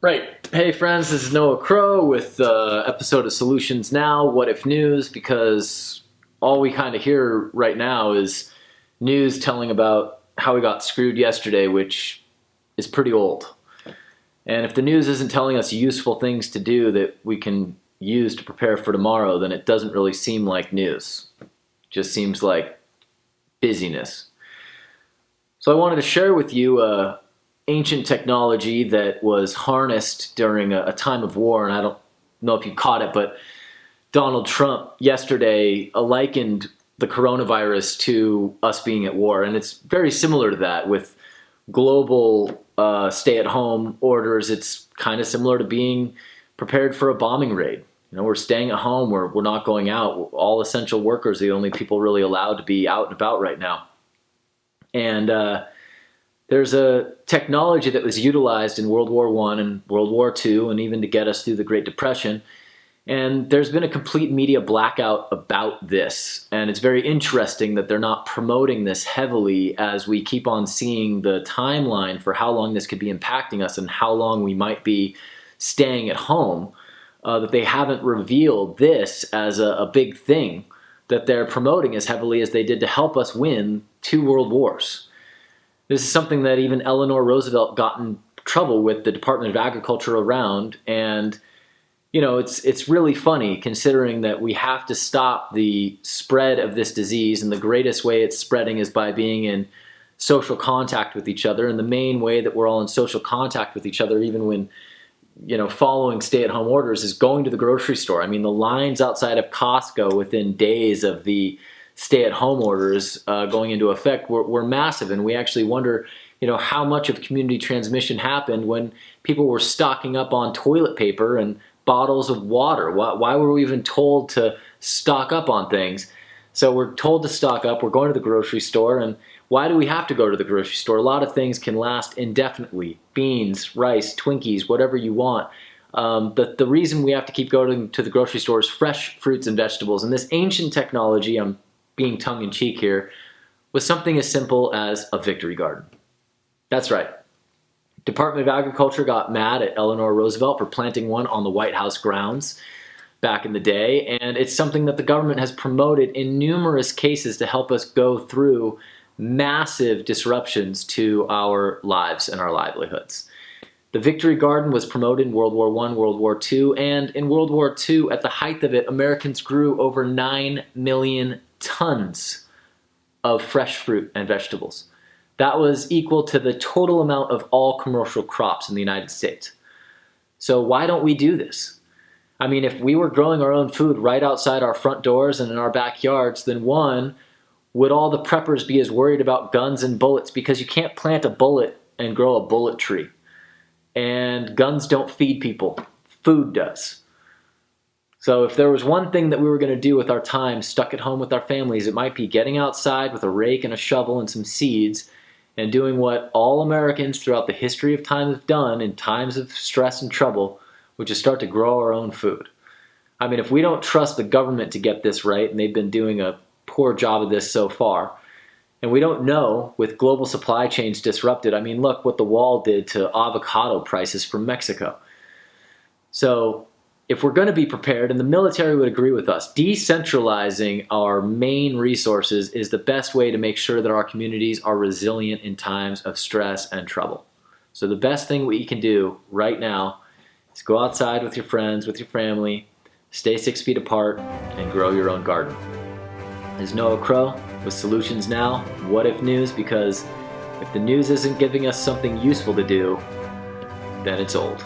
Right. Hey friends, this is Noah Crow with episode of Solutions Now, What If News, because all we kind of hear right now is news telling about how we got screwed yesterday, which is pretty old. And if the news isn't telling us useful things to do that we can use to prepare for tomorrow, then it doesn't really seem like news. It just seems like busyness. So I wanted to share with you ancient technology that was harnessed during a time of war, and I don't know if you caught it, but Donald Trump yesterday likened the coronavirus to us being at war, and it's very similar to that with global stay-at-home orders. It's kind of similar to being prepared for a bombing raid. You know, we're staying at home, we're not going out. All essential workers are the only people really allowed to be out and about right now. And there's a technology that was utilized in World War I and World War II, and even to get us through the Great Depression. And there's been a complete media blackout about this. And it's very interesting that they're not promoting this heavily as we keep on seeing the timeline for how long this could be impacting us and how long we might be staying at home, that they haven't revealed this as a big thing that they're promoting as heavily as they did to help us win 2 world wars. This is something that even Eleanor Roosevelt got in trouble with the Department of Agriculture around, and you know, it's really funny considering that we have to stop the spread of this disease, and the greatest way it's spreading is by being in social contact with each other, and the main way that we're all in social contact with each other, even when, you know, following stay-at-home orders, is going to the grocery store. I mean, the lines outside of Costco within days of the stay-at-home orders going into effect were massive, and we actually wonder, you know, how much of community transmission happened when people were stocking up on toilet paper and bottles of water. Why were we even told to stock up on things? So we're told to stock up, we're going to the grocery store, and why do we have to go to the grocery store? A lot of things can last indefinitely. Beans, rice, Twinkies, whatever you want. The reason we have to keep going to the grocery store is fresh fruits and vegetables, and this ancient technology, I'm being tongue-in-cheek here, was something as simple as a victory garden. That's right. Department of Agriculture got mad at Eleanor Roosevelt for planting one on the White House grounds back in the day, and it's something that the government has promoted in numerous cases to help us go through massive disruptions to our lives and our livelihoods. The Victory Garden was promoted in World War I, World War II, and in World War II, at the height of it, Americans grew over 9 million tons of fresh fruit and vegetables. That was equal to the total amount of all commercial crops in the United States. So why don't we do this? I mean, if we were growing our own food right outside our front doors and in our backyards, then one, would all the preppers be as worried about guns and bullets? Because you can't plant a bullet and grow a bullet tree. And guns don't feed people. Food does. So if there was one thing that we were going to do with our time stuck at home with our families, it might be getting outside with a rake and a shovel and some seeds and doing what all Americans throughout the history of time have done in times of stress and trouble, which is start to grow our own food. I mean, if we don't trust the government to get this right, and they've been doing a poor job of this so far, and we don't know with global supply chains disrupted. I mean, look what the wall did to avocado prices from Mexico. So if we're going to be prepared, and the military would agree with us, decentralizing our main resources is the best way to make sure that our communities are resilient in times of stress and trouble. So the best thing we can do right now is go outside with your friends, with your family, stay 6 feet apart, and grow your own garden. This is Noah Crow with Solutions Now, What If News, because if the news isn't giving us something useful to do, then it's old.